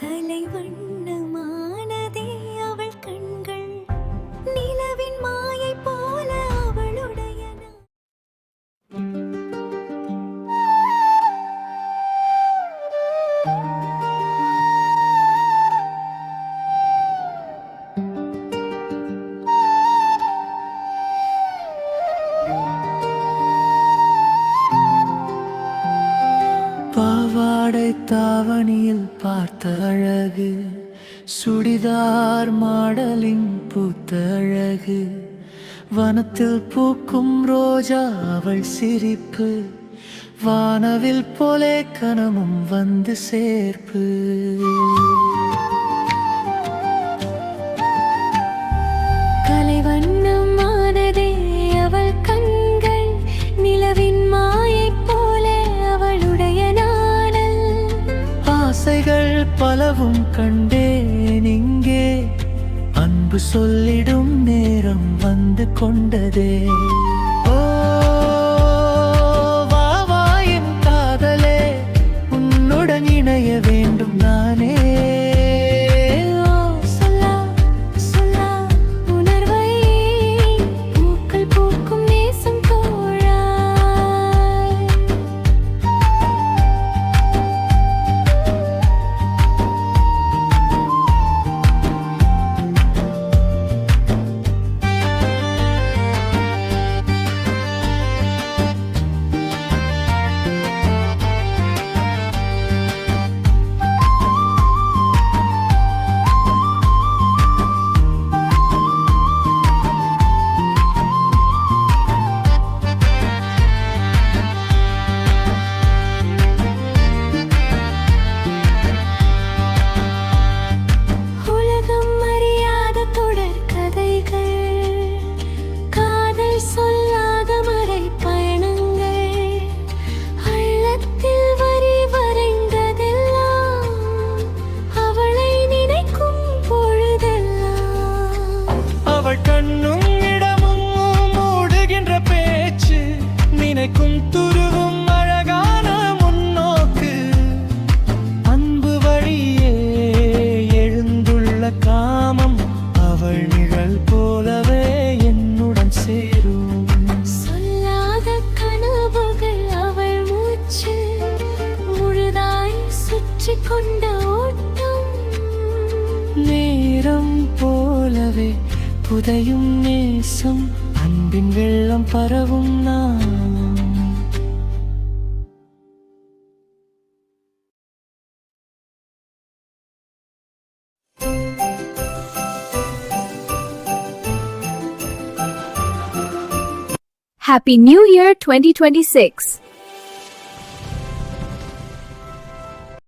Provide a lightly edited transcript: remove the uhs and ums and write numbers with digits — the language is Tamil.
கலை வண்ணமானதே அவள் கண்கள், நிலவின் மாயை போல அவளுடைய பாவாடை தாவணியில் பார்த்த அழகு, சுடிதார் மாடலின் பூத்த அழகு, வனத்தில் பூக்கும் ரோஜா அவள் சிரிப்பு, வானவில் போலே கனமும் வந்து சேர்ப்பு. கலை வண்ணமானதே அவள் கண்கள், நிலவின் மாயை போல அவளுடைய நாடல். ஆசைகள் பலவும் கண்டேன் இங்கே, அன்பு சொல்லிடும் நேரம் வந்து கொண்டதே. ஓ வா வா என் காதலே, உன்னுடன் இணைய வேண்டும் நானே. சொல்லா சொல்லா உணர்வை, பூக்கள் பூக்கும் நேசம் தோழா. உலகம் அறியாத தொடர் கதைகள், காதல் சொல்லாத மறை பயணங்கள், உள்ளத்தில் வரி வரைந்ததெல்லாம் அவளை நினைக்கும் பொழுதெல்லாம். அவள் கண்ணும் இடமும் மூடுகின்ற பேச்சு, நினைக்கும் துருவும் அழகான முன்னோக்கு, அன்பு வழியே எழுந்துள்ள காமம், அவள் நிழல் போலவே என்னுடன் சேரும். சொல்லாத கனவுகள் அவள் மூச்சு, முழுதாய் சுற்றி கொண்ட ஓட்டம். நேரம் போலவே புதையும் நேசம், அன்பின் வெள்ளம் பரவும் நான். Happy New Year 2026!